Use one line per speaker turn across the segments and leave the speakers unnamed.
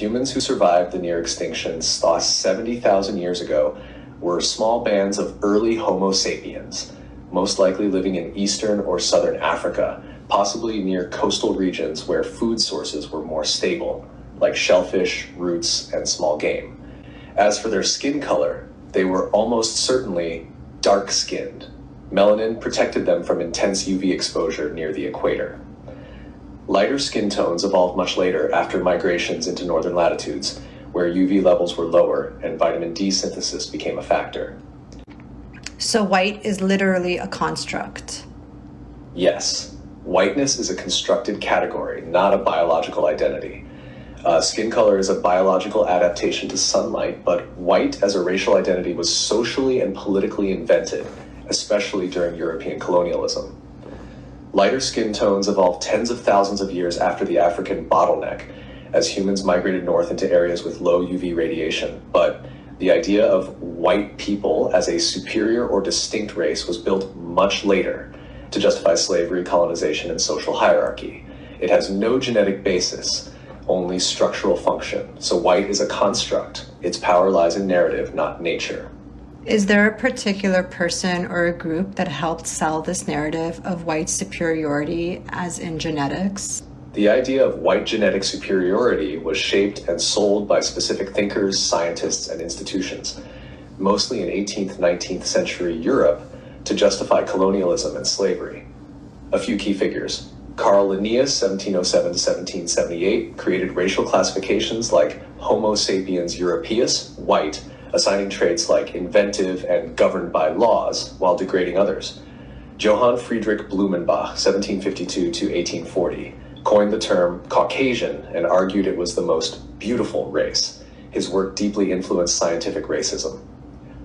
humans who survived the near extinction 70,000 years ago were small bands of early Homo sapiens, most likely living in eastern or southern Africa, possibly near coastal regions where food sources were more stable, like shellfish, roots, and small game. As for their skin color, they were almost certainly dark-skinned. Melanin protected them from intense UV exposure near the equator. Lighter skin tones evolved much later after migrations into northern latitudes, where UV levels were lower and vitamin D synthesis became a factor.
So white is literally a construct?
Yes. Whiteness is a constructed category, not a biological identity. Skin color is a biological adaptation to sunlight, but white as a racial identity was socially and politically invented, especially during European colonialism. Lighter skin tones evolved tens of thousands of years after the African bottleneck, as humans migrated north into areas with low UV radiation. But the idea of white people as a superior or distinct race was built much later to justify slavery, colonization, and social hierarchy. It has no genetic basis, only structural function. So white is a construct. Its power lies in narrative, not nature.
Is there a particular person or a group that helped sell this narrative of white superiority, as in genetics?
The idea of white genetic superiority was shaped and sold by specific thinkers, scientists, and institutions, mostly in 18th, 19th century Europe, to justify colonialism and slavery. A few key figures. Carl Linnaeus, 1707 to 1778, created racial classifications like Homo sapiens europaeus, white, assigning traits like inventive and governed by laws while degrading others. Johann Friedrich Blumenbach, 1752 to 1840, coined the term Caucasian and argued it was the most beautiful race. His work deeply influenced scientific racism.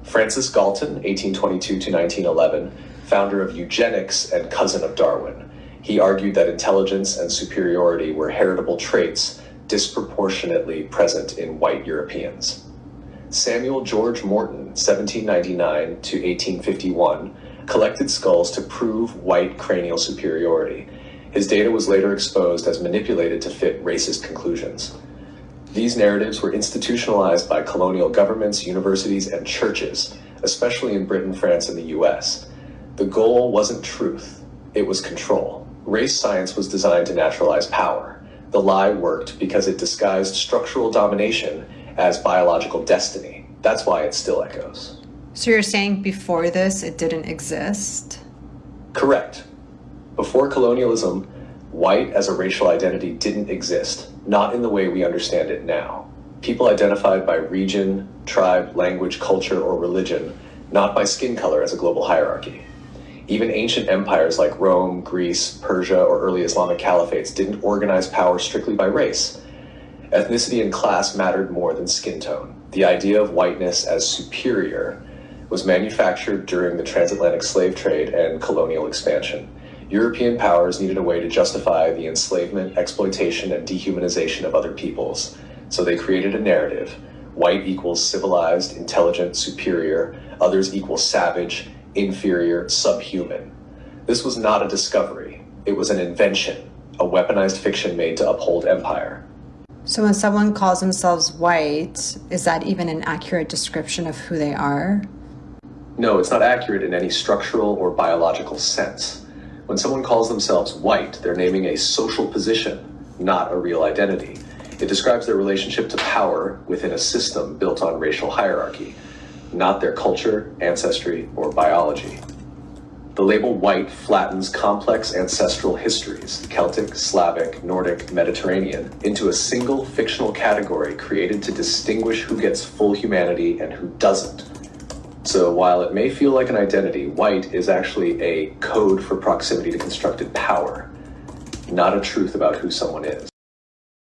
Francis Galton, 1822 to 1911, founder of eugenics and cousin of Darwin. He argued that intelligence and superiority were heritable traits disproportionately present in white Europeans. Samuel George Morton, 1799 to 1851, collected skulls to prove white cranial superiority. His data was later exposed as manipulated to fit racist conclusions. These narratives were institutionalized by colonial governments, universities, and churches, especially in Britain, France, and the US. The goal wasn't truth, it was control. Race science was designed to naturalize power. The lie worked because it disguised structural domination as biological destiny. That's why it still echoes.
So you're saying before this, it didn't exist?
Correct. Before colonialism, white as a racial identity didn't exist, not in the way we understand it now. People identified by region, tribe, language, culture, or religion, not by skin color as a global hierarchy. Even ancient empires like Rome, Greece, Persia, or early Islamic caliphates didn't organize power strictly by race. Ethnicity and class mattered more than skin tone. The idea of whiteness as superior was manufactured during the transatlantic slave trade and colonial expansion. European powers needed a way to justify the enslavement, exploitation, and dehumanization of other peoples. So they created a narrative. White equals civilized, intelligent, superior. Others equal savage, inferior, subhuman. This was not a discovery. It was an invention, a weaponized fiction made to uphold empire.
So when someone calls themselves white, is that even an accurate description of who they are?
No, it's not accurate in any structural or biological sense. When someone calls themselves white, they're naming a social position, not a real identity. It describes their relationship to power within a system built on racial hierarchy, not their culture, ancestry, or biology. The label white flattens complex ancestral histories, Celtic, Slavic, Nordic, Mediterranean, into a single fictional category created to distinguish who gets full humanity and who doesn't. So while it may feel like an identity, white is actually a code for proximity to constructed power, not a truth about who someone is.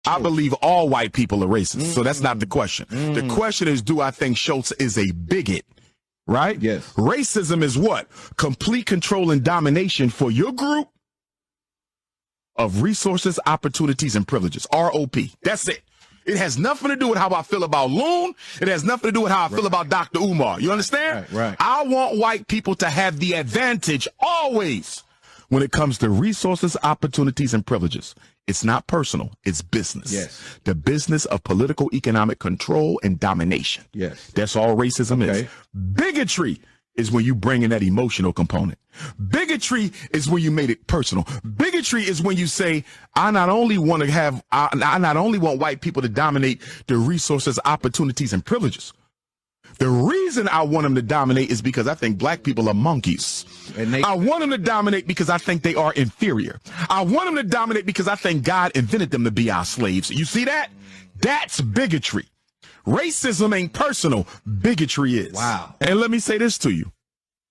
I believe all white people are racist, so that's not the question. The question is, do I think Schultz is a bigot? Right?
Yes.
Racism is what? Complete control and domination for your group of resources, opportunities, and privileges. ROP. That's it. It has nothing to do with how I feel about Loon. It has nothing to do with how I feel about Dr. Umar. You understand?
Right.
I want white people to have the advantage always when it comes to resources, opportunities, and privileges. It's not personal. It's business.
Yes.
The business of political economic control and domination.
Yes.
That's all racism is.
Okay.
Bigotry is when you bring in that emotional component. Bigotry is when you made it personal. Bigotry is when you say, I not only want white people to dominate the resources, opportunities, and privileges. The reason I want them to dominate is because I think black people are monkeys. I want them to dominate because I think they are inferior. I want them to dominate because I think God invented them to be our slaves. You see that? That's bigotry. Racism ain't personal. Bigotry is.
Wow.
And let me say this to you.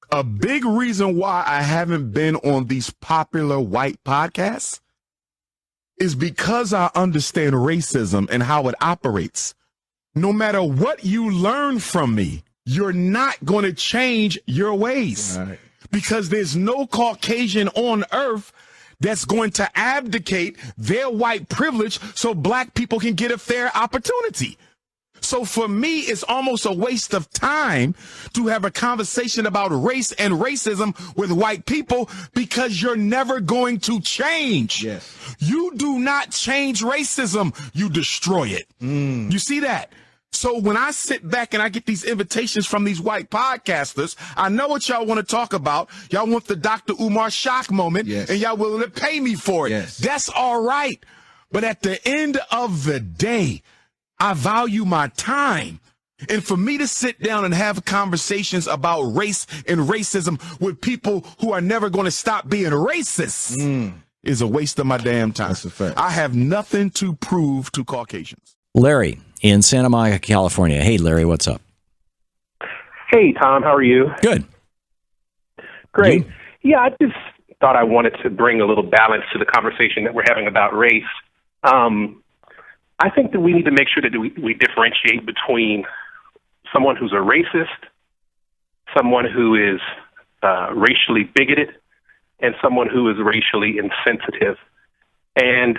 A big reason why I haven't been on these popular white podcasts is because I understand racism and how it operates. No matter what you learn from me, you're not going to change your ways.
Right.
Because there's no Caucasian on earth that's going to abdicate their white privilege so black people can get a fair opportunity. So for me, it's almost a waste of time to have a conversation about race and racism with white people because you're never going to change.
Yes.
You do not change racism. You destroy it. You see that? So when I sit back and I get these invitations from these white podcasters, I know what y'all want to talk about. Y'all want the Dr. Umar shock moment,
yes,
and y'all willing to pay me for it.
Yes.
That's all right. But at the end of the day, I value my time. And for me to sit down and have conversations about race and racism with people who are never going to stop being racist is a waste of my damn time.
That's a fact.
I have nothing to prove to Caucasians.
Larry in Santa Monica, California. Hey, Larry, what's up?
Hey, Tom, how are you?
Good.
Great. Yeah, I just thought I wanted to bring a little balance to the conversation that we're having about race. I think that we need to make sure that we differentiate between someone who's a racist, someone who is racially bigoted, and someone who is racially insensitive. And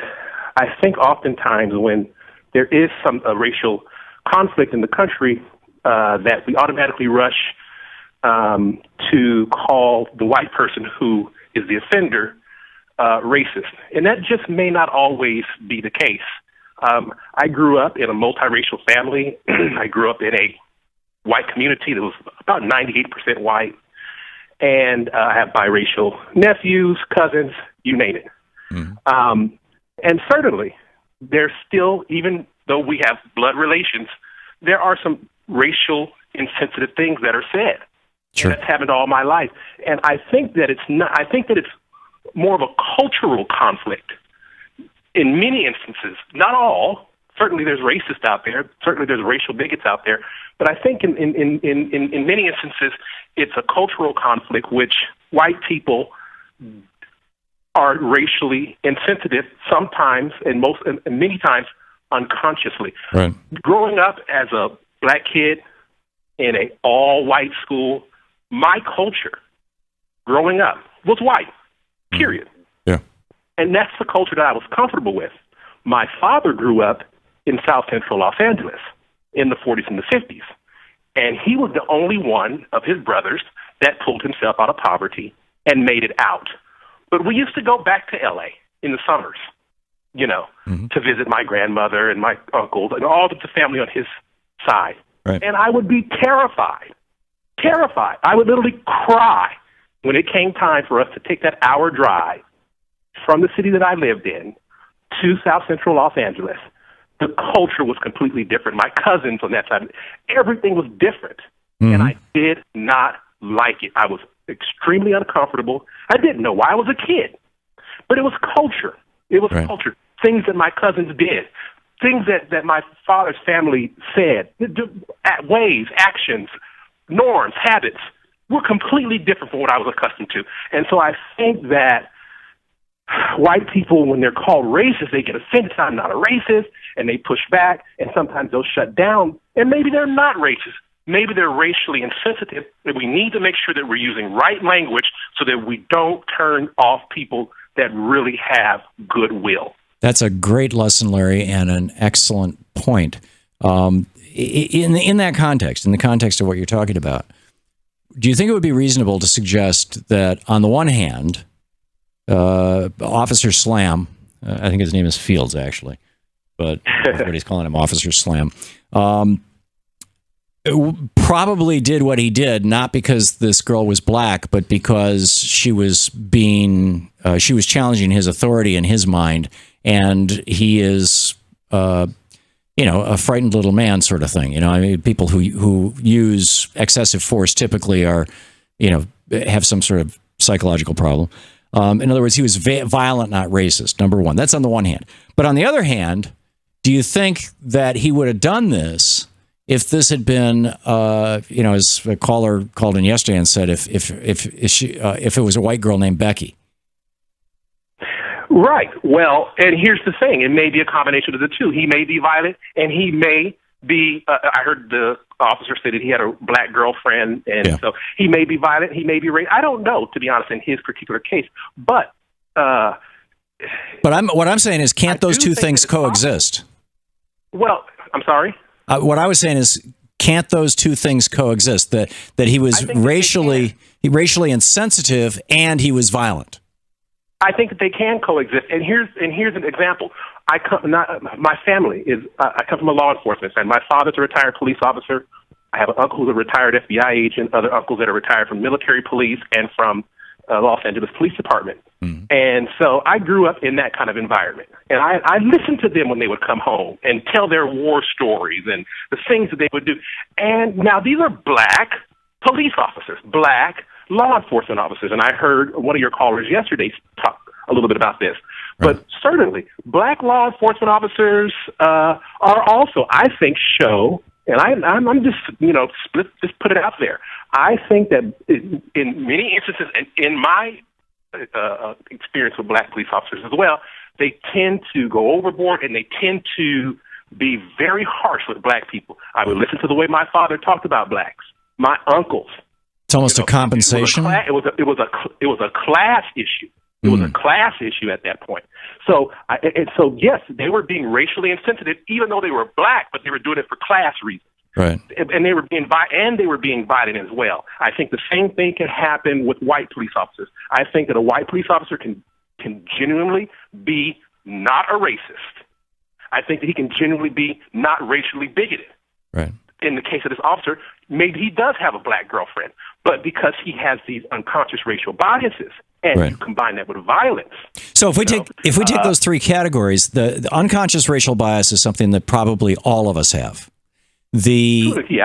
I think oftentimes when there is some racial conflict in the country, that we automatically rush to call the white person who is the offender racist. And that just may not always be the case. I grew up in a multiracial family. I grew up in a white community that was about 98% white. And I have biracial nephews, cousins, you name it. Mm-hmm. And certainly, there's still, even though we have blood relations, there are some racial insensitive things that are said.
Sure.
And that's happened all my life. And I think that it's not, I think that it's more of a cultural conflict in many instances. Not all. Certainly there's racists out there. Certainly there's racial bigots out there. But I think in many instances, it's a cultural conflict which white people are racially insensitive sometimes and many times unconsciously.
Right. Growing
up as a black kid in an all-white school, my culture growing up was white, period.
Yeah.
And that's the culture that I was comfortable with. My father grew up in South Central Los Angeles in the 40s and the 50s. And he was the only one of his brothers that pulled himself out of poverty and made it out. But we used to go back to L.A. in the summers, to visit my grandmother and my uncles and all of the family on his side.
Right.
And I would be terrified. I would literally cry when it came time for us to take that hour drive from the city that I lived in to South Central Los Angeles. The culture was completely different. My cousins on that side, everything was different. Mm-hmm. And I did not like it. I was extremely uncomfortable. I didn't know why. I was a kid. But it was culture. It was
right.
culture. Things that my cousins did. Things that my father's family said. Ways, actions, norms, habits were completely different from what I was accustomed to. And so I think that white people, when they're called racist, they get offended. I'm not a racist, and they push back, and sometimes they'll shut down. And maybe they're not racist. Maybe they're racially insensitive, and we need to make sure that we're using right language so that we don't turn off people that really have goodwill.
That's a great lesson, Larry, and an excellent point. In that context, in the context of what you're talking about, do you think it would be reasonable to suggest that, on the one hand, Officer Slam, I think his name is Fields, actually, but everybody's calling him Officer Slam. Probably did what he did, not because this girl was black, but because she was challenging his authority in his mind, and he is, a frightened little man sort of thing. I mean, people who use excessive force typically are, have some sort of psychological problem. In other words, he was violent, not racist, number one. That's on the one hand. But on the other hand, do you think that he would have done this if this had been, as a caller called in yesterday and said, if it was a white girl named Becky?
Right. Well, and here's the thing. It may be a combination of the two. He may be violent, and he may be, I heard the officer say that he had a black girlfriend, and so he may be violent, he may be racist. I don't know, to be honest, in his particular case. But
what I'm saying is, can't those two things coexist?
Well, I'm sorry?
What I was saying is, can't those two things coexist? That he was racially insensitive and he was violent.
I think that they can coexist. And here's an example. I come from a law enforcement family. My father's a retired police officer. I have an uncle who's a retired FBI agent, other uncles that are retired from military police and from Los Angeles Police Department. Mm-hmm. And so I grew up in that kind of environment. And I listened to them when they would come home and tell their war stories and the things that they would do. And now these are black police officers, black law enforcement officers. And I heard one of your callers yesterday talk a little bit about this. Right. But certainly, black law enforcement officers are also, I think, show, and I'm just, just put it out there. I think that in many instances, and in my experience with black police officers as well, they tend to go overboard and they tend to be very harsh with black people. I would listen to the way my father talked about blacks, my uncles.
It's almost a compensation.
It was a class issue. It was a class issue at that point. So yes, they were being racially insensitive, even though they were black, but they were doing it for class reasons.
Right.
And they were being violent as well. I think the same thing can happen with white police officers. I think that a white police officer can genuinely be not a racist. I think that he can genuinely be not racially bigoted.
Right.
In the case of this officer, maybe he does have a black girlfriend, but because he has these unconscious racial biases, and you combine that with violence.
So if we take those three categories, the unconscious racial bias is something that probably all of us have.
Absolutely.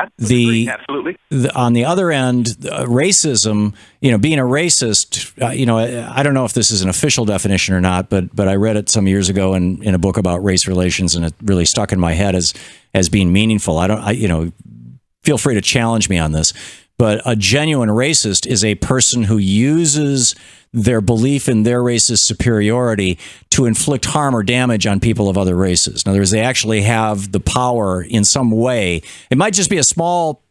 On the other end, racism, being a racist, I don't know if this is an official definition or not, but I read it some years ago in a book about race relations, and it really stuck in my head as being meaningful. Feel free to challenge me on this, but a genuine racist is a person who uses their belief in their race's superiority to inflict harm or damage on people of other races. In other words, they actually have the power in some way. It might just be a small,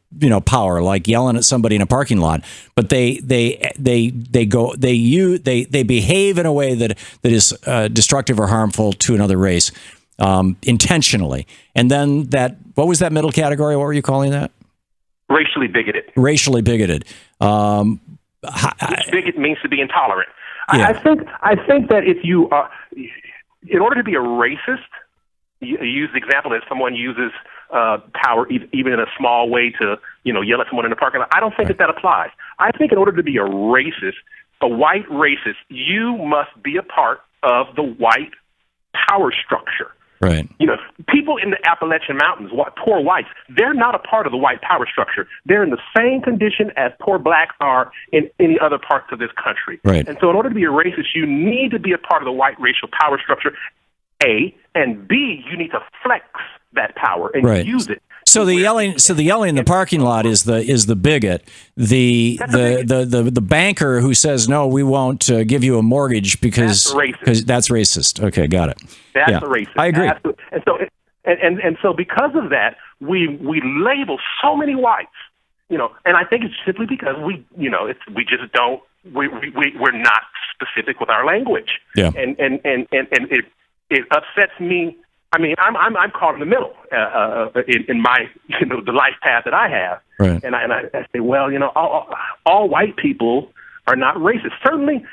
power, like yelling at somebody in a parking lot, but they behave in a way that is destructive or harmful to another race intentionally. And then what was that middle category? What were you calling that?
Racially bigoted.
Racially bigoted.
Bigot means to be intolerant.
Yeah.
I think that if you are, in order to be a racist, you use the example that someone uses power even in a small way to yell at someone in the parking lot. I don't think that applies. I think in order to be a racist, a white racist, you must be a part of the white power structure.
Right.
People in the Appalachian Mountains, poor whites, they're not a part of the white power structure. They're in the same condition as poor blacks are in any other parts of this country.
Right.
And so in order to be a racist, you need to be a part of the white racial power structure, A, and B, you need to flex that power and use it.
So the yelling in the parking lot is the bigot. The banker who says no, we won't give you a mortgage because that's racist. Okay, got it.
That's racist.
I agree.
And so because of that, we label so many whites, and I think it's simply because we're not specific with our language.
Yeah.
And it upsets me. I mean, I'm caught in the middle in my the life path that I have,
right.
and I say, well, all white people are not racist. Certainly,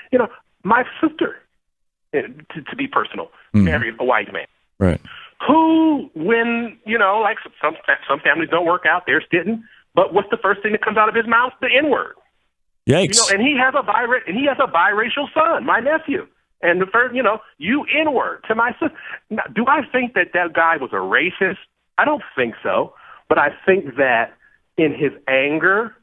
my sister to be personal, married a white man.
Right.
Who, when, like some families don't work out, theirs didn't, but what's the first thing that comes out of his mouth? The N-word.
Yikes.
And he has a biracial son, my nephew. And the first, you N-word to my sister. Now, do I think that guy was a racist? I don't think so. But I think that in his anger,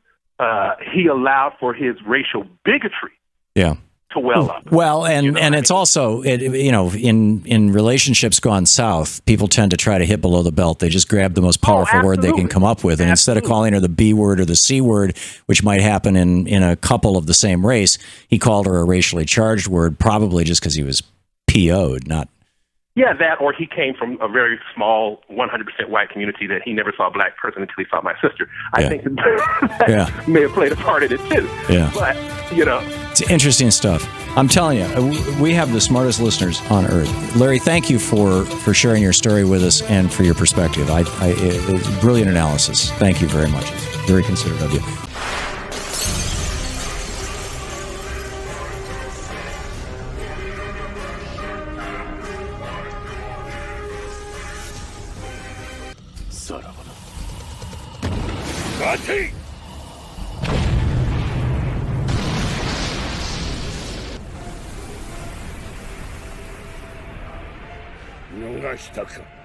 he allowed for his racial bigotry.
Yeah.
To well up.
Well, and it's also, in relationships gone south, people tend to try to hit below the belt. They just grab the most powerful word they can come up with. And instead of calling her the B word or the C word, which might happen in a couple of the same race, he called her a racially charged word, probably just because he was PO'd, not.
Yeah, that, or he came from a very small 100% white community that he never saw a black person until he saw my sister. I think that may have played a part in it too.
Yeah.
But,
It's interesting stuff. I'm telling you, we have the smartest listeners on earth. Larry, thank you for sharing your story with us and for your perspective. It's brilliant analysis. Thank you very much. It's very considerate of you.
Gati! 逃したか。